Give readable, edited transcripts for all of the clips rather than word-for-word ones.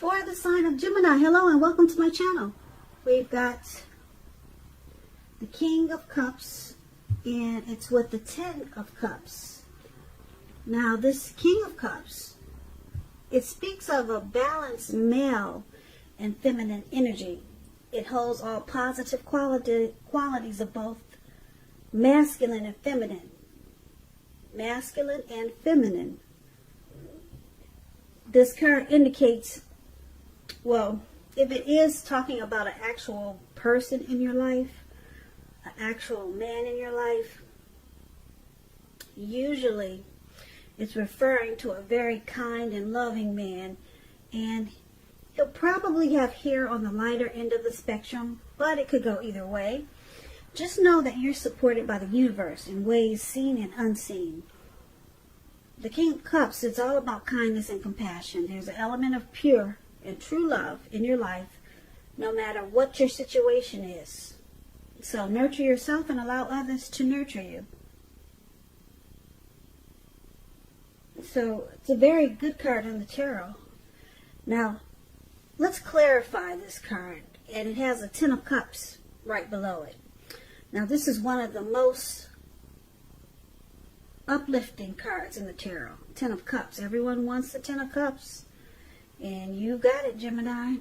For the sign of Gemini, hello and welcome to my channel. We've got the King of Cups and it's with the Ten of Cups. Now this King of Cups, it speaks of a balanced male and feminine energy. It holds all positive qualities of both masculine and feminine. Masculine and feminine. This card indicates, well, if it is talking about an actual person in your life, an actual man in your life, usually it's referring to a very kind and loving man, and he'll probably have hair on the lighter end of the spectrum, but it could go either way. Just know that you're supported by the universe in ways seen and unseen. The King of Cups, it's all about kindness and compassion. There's an element of pure and true love in your life, no matter what your situation is. So nurture yourself and allow others to nurture you. So it's a very good card in the tarot. Now, let's clarify this card. And it has a Ten of Cups right below it. Now, this is one of the most uplifting cards in the tarot. Ten of Cups. Everyone wants the Ten of Cups. And you got it, Gemini.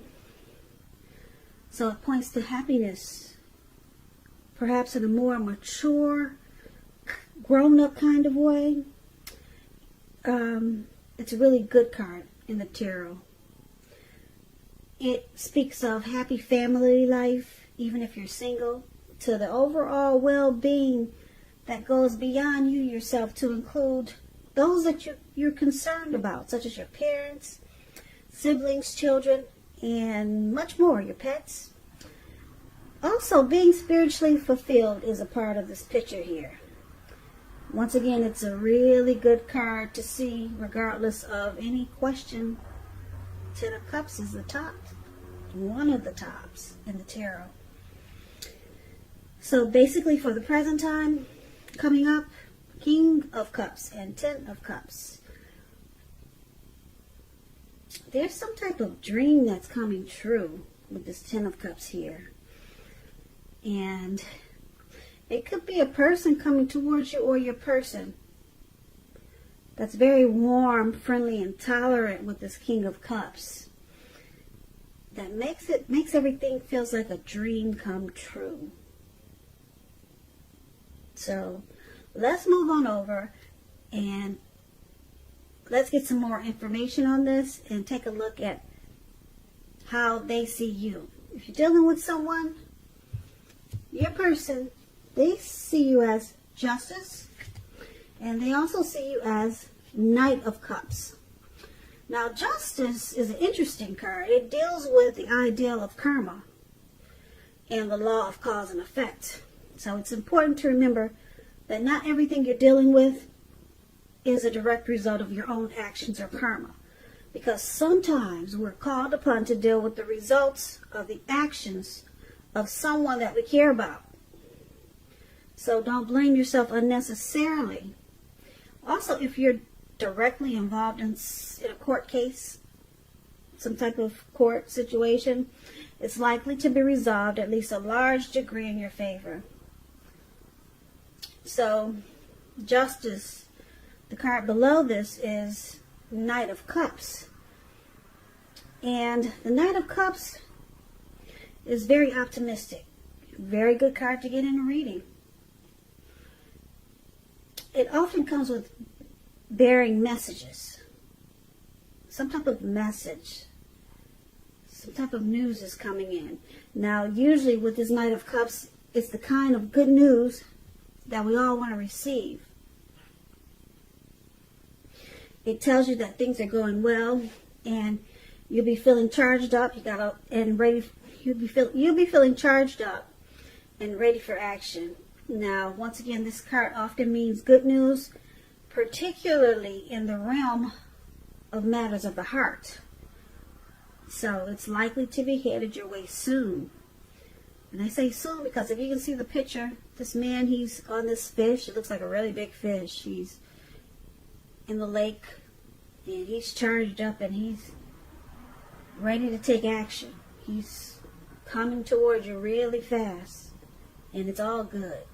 So it points to happiness. Perhaps in a more mature, grown-up kind of way. It's a really good card in the tarot. It speaks of happy family life, even if you're single, to the overall well-being that goes beyond you yourself to include those that you're concerned about, such as your parents, siblings, children, and much more, your pets. Also, being spiritually fulfilled is a part of this picture here. Once again, it's a really good card to see regardless of any question. Ten of Cups is the top, one of the tops in the tarot. So basically for the present time, coming up, King of Cups and Ten of Cups. There's some type of dream that's coming true with this Ten of Cups here. And it could be a person coming towards you or your person that's very warm, friendly, and tolerant with this King of Cups. That makes everything feels like a dream come true. So let's move on over and let's get some more information on this and take a look at how they see you. If you're dealing with someone, your person, they see you as Justice, and they also see you as Knight of Cups. Now, Justice is an interesting card. It deals with the ideal of karma and the law of cause and effect. So it's important to remember that not everything you're dealing with is a direct result of your own actions or karma. Because sometimes we're called upon to deal with the results of the actions of someone that we care about. So don't blame yourself unnecessarily. Also, if you're directly involved in a court case, some type of court situation, it's likely to be resolved at least a large degree in your favor. So, Justice, the card below this is Knight of Cups. And the Knight of Cups is very optimistic. Very good card to get in a reading. It often comes with bearing messages. Some type of message. Some type of news is coming in. Now, usually with this Knight of Cups, it's the kind of good news that we all want to receive. It tells you that things are going well and you'll be feeling charged up. You'll be feeling charged up and ready for action. Now, once again, this card often means good news, particularly in the realm of matters of the heart. So it's likely to be headed your way soon. And I say soon because if you can see the picture, this man, he's on this fish. It looks like a really big fish. He's in the lake and he's charged up and he's ready to take action. He's coming towards you really fast. And it's all good.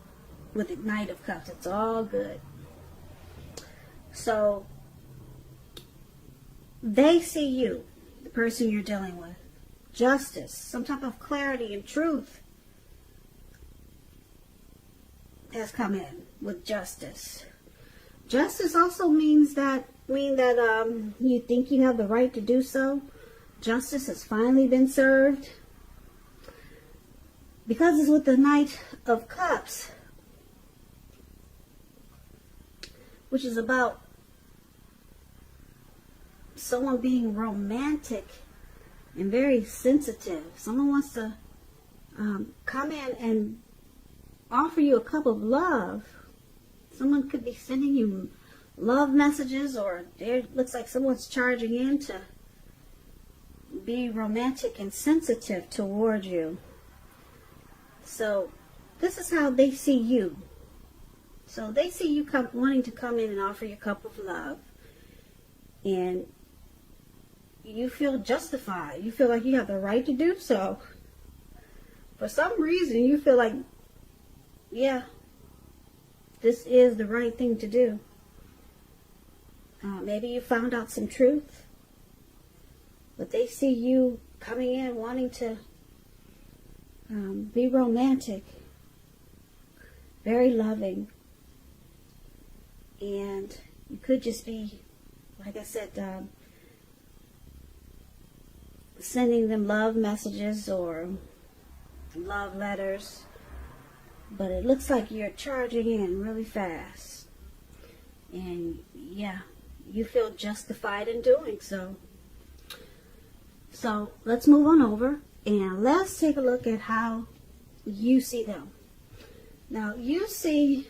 With the Knight of Cups, it's all good. So, they see you, the person you're dealing with. Justice, some type of clarity and truth has come in with justice. Justice also means that you think you have the right to do so. Justice has finally been served. Because it's with the Knight of Cups, which is about someone being romantic and very sensitive. Someone wants to come in and offer you a cup of love. Someone could be sending you love messages, or it looks like someone's charging in to be romantic and sensitive toward you. So this is how they see you. So they see you wanting to come in and offer you a cup of love. And you feel justified. You feel like you have the right to do so. For some reason, you feel like, yeah, this is the right thing to do. Maybe you found out some truth. But they see you coming in wanting to be romantic, very loving, and you could just be, like I said, sending them love messages or love letters, but it looks like you're charging in really fast, and yeah, you feel justified in doing so. So let's move on over. And let's take a look at how you see them. Now, you see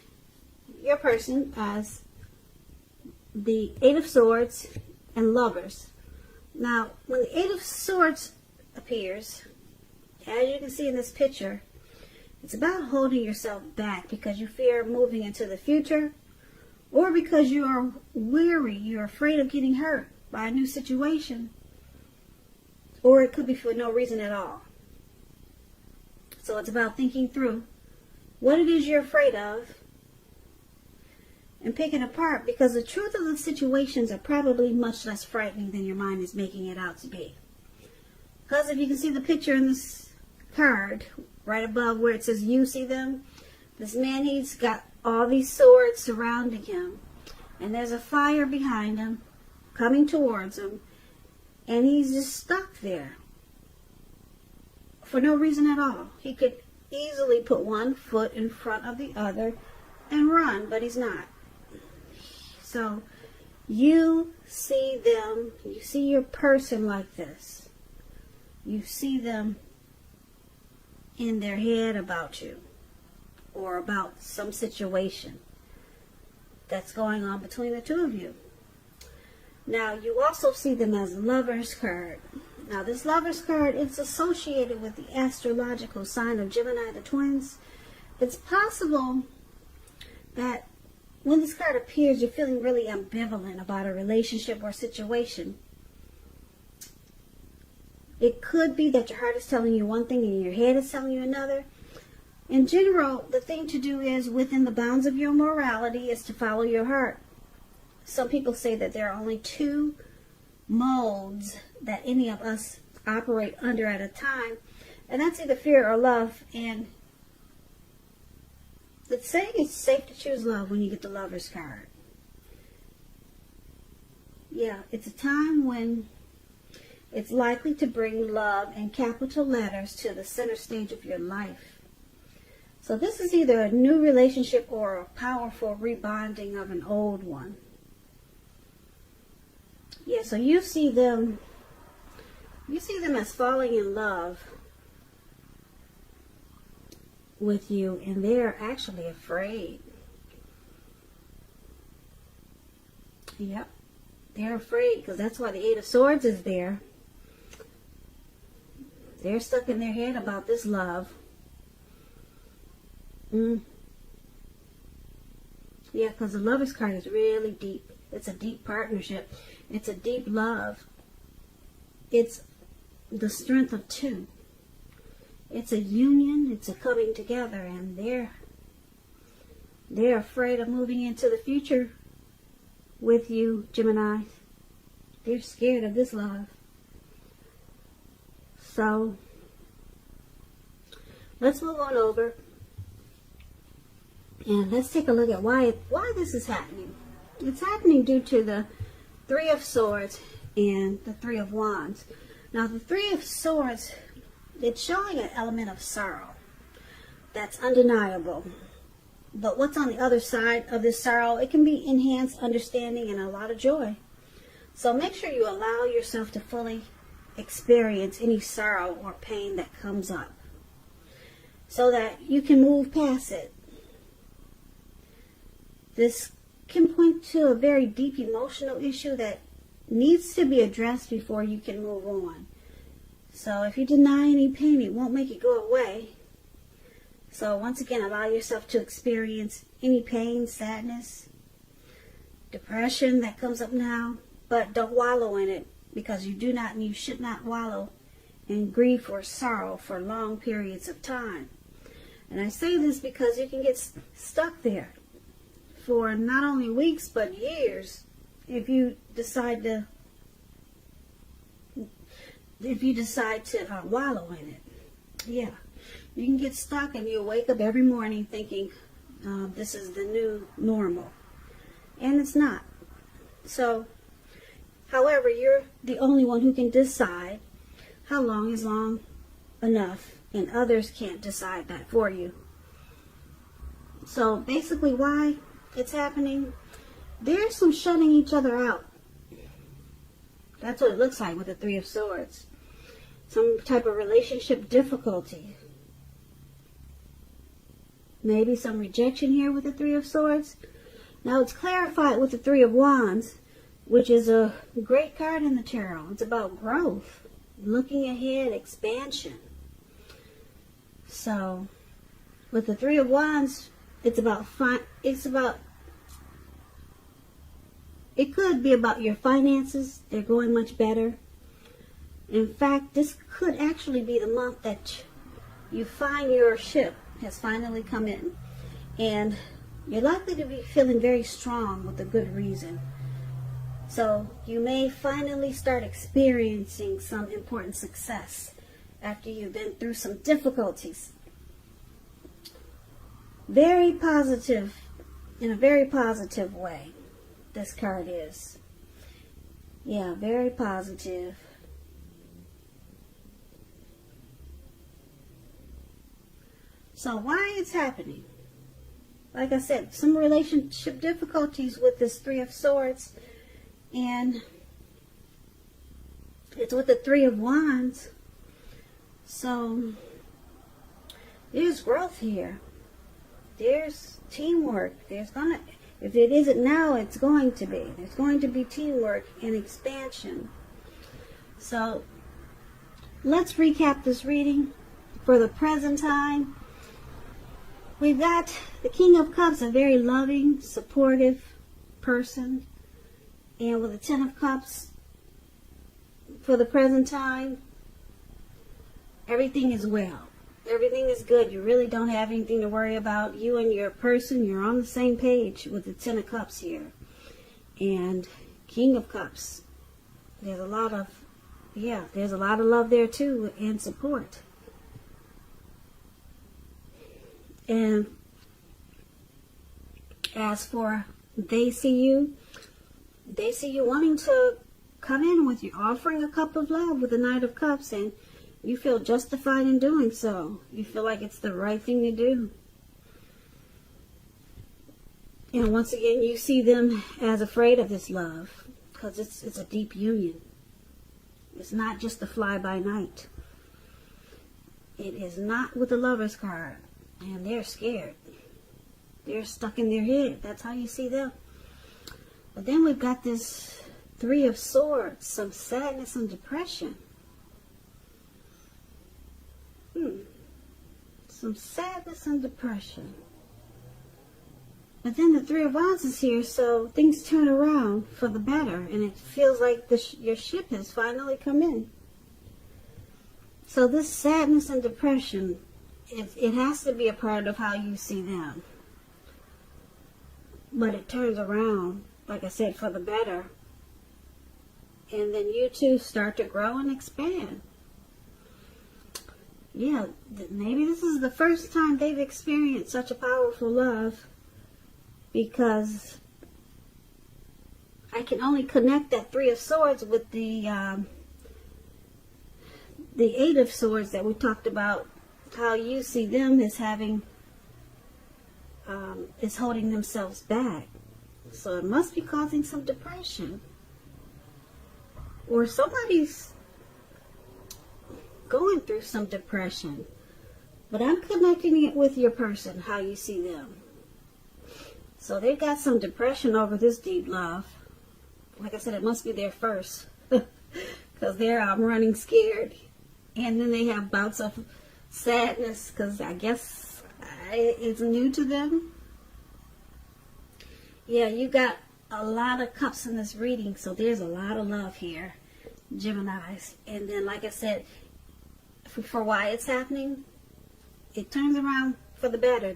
your person as the Eight of Swords and Lovers. Now, when the Eight of Swords appears, as you can see in this picture, it's about holding yourself back because you fear moving into the future, or because you are weary, you're afraid of getting hurt by a new situation. Or it could be for no reason at all. So it's about thinking through what it is you're afraid of and picking apart, because the truth of the situations are probably much less frightening than your mind is making it out to be. Because if you can see the picture in this card, right above where it says you see them, this man, he's got all these swords surrounding him. And there's a fire behind him coming towards him. And he's just stuck there for no reason at all. He could easily put one foot in front of the other and run, but he's not. So you see them, you see your person like this. You see them in their head about you or about some situation that's going on between the two of you. Now, you also see them as a Lover's card. Now, this Lover's card is associated with the astrological sign of Gemini, the twins. It's possible that when this card appears, you're feeling really ambivalent about a relationship or situation. It could be that your heart is telling you one thing and your head is telling you another. In general, the thing to do is, within the bounds of your morality, is to follow your heart. Some people say that there are only two modes that any of us operate under at a time, and that's either fear or love. And the saying is safe to choose love when you get the Lover's card. Yeah, it's a time when it's likely to bring love in capital letters to the center stage of your life. So this is either a new relationship or a powerful rebonding of an old one. Yeah, so you see them as falling in love with you, and they're actually afraid. Yep, they're afraid because that's why the Eight of Swords is there. They're stuck in their head about this love. Yeah, because the Lover's card is really deep. It's a deep partnership. It's a deep love. It's the strength of two. It's a union, it's a coming together, and they're afraid of moving into the future with you, Gemini. They're scared of this love. So, let's move on over and let's take a look at why this is happening. It's happening due to the Three of Swords and the Three of Wands. Now, the Three of Swords, it's showing an element of sorrow. That's undeniable. But what's on the other side of this sorrow? It can be enhanced understanding and a lot of joy. So make sure you allow yourself to fully experience any sorrow or pain that comes up so that you can move past it. This can point to a very deep emotional issue that needs to be addressed before you can move on. So if you deny any pain, it won't make it go away. So once again, allow yourself to experience any pain, sadness, depression that comes up now, but don't wallow in it, because you should not wallow in grief or sorrow for long periods of time. And I say this because you can get stuck there for not only weeks but years if you decide to wallow in it. Yeah, you can get stuck and you wake up every morning thinking this is the new normal, and it's not. So, however, you're the only one who can decide how long is long enough, and others can't decide that for you. So basically, why it's happening, there's some shutting each other out. That's what it looks like with the Three of Swords. Some type of relationship difficulty. Maybe some rejection here with the Three of Swords. Now it's clarified with the Three of Wands, which is a great card in the tarot. It's about growth, looking ahead, expansion. So, with the Three of Wands, it could be about your finances. They're going much better. In fact, this could actually be the month that you find your ship has finally come in. And you're likely to be feeling very strong with a good reason. So you may finally start experiencing some important success after you've been through some difficulties. Very positive, in a very positive way, this card is. Yeah, very positive. So why it's happening? Like I said, some relationship difficulties with this Three of Swords. And it's with the Three of Wands. So there's growth here. There's teamwork. If it isn't now, it's going to be. There's going to be teamwork and expansion. So let's recap this reading for the present time. We've got the King of Cups, a very loving, supportive person. And with the Ten of Cups, for the present time, everything is well. Everything is good. You really don't have anything to worry about. You and your person, you're on the same page with the Ten of Cups here. And King of Cups, there's a lot of love there too, and support. And as for they see you wanting to come in with you, offering a cup of love with the Knight of Cups, and you feel justified in doing so. You feel like it's the right thing to do. And once again, you see them as afraid of this love, because it's a deep union. It's not just a fly-by-night. It is not with the Lover's card. And they're scared. They're stuck in their head. That's how you see them. But then we've got this Three of Swords, some sadness and depression. Some sadness and depression. But then the Three of Wands is here, so things turn around for the better, and it feels like your ship has finally come in. So this sadness and depression, it has to be a part of how you see them. But it turns around, like I said, for the better. And then you two start to grow and expand. Yeah, maybe this is the first time they've experienced such a powerful love, because I can only connect that Three of Swords with the Eight of Swords that we talked about, how you see them as having, is holding themselves back. So it must be causing some depression. Or somebody's going through some depression. But I'm connecting it with your person, how you see them. So they've got some depression over this deep love. Like I said, it must be there first. Because they're running scared. And then they have bouts of sadness, because I guess it's new to them. Yeah, you got a lot of cups in this reading, so there's a lot of love here, Geminis. And then, like I said, for why it's happening, it turns around for the better.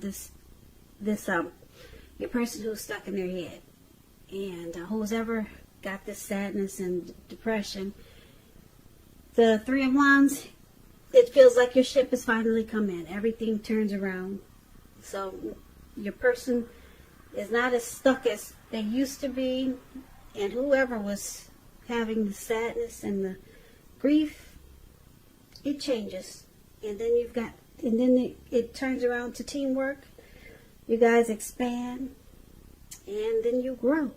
Your person who's stuck in their head, and who's ever got this sadness and depression, the Three of Wands, it feels like your ship has finally come in. Everything turns around. So your person is not as stuck as they used to be, and whoever was having the sadness and the grief, it changes. And then it turns around to teamwork. You guys expand, and then you grow.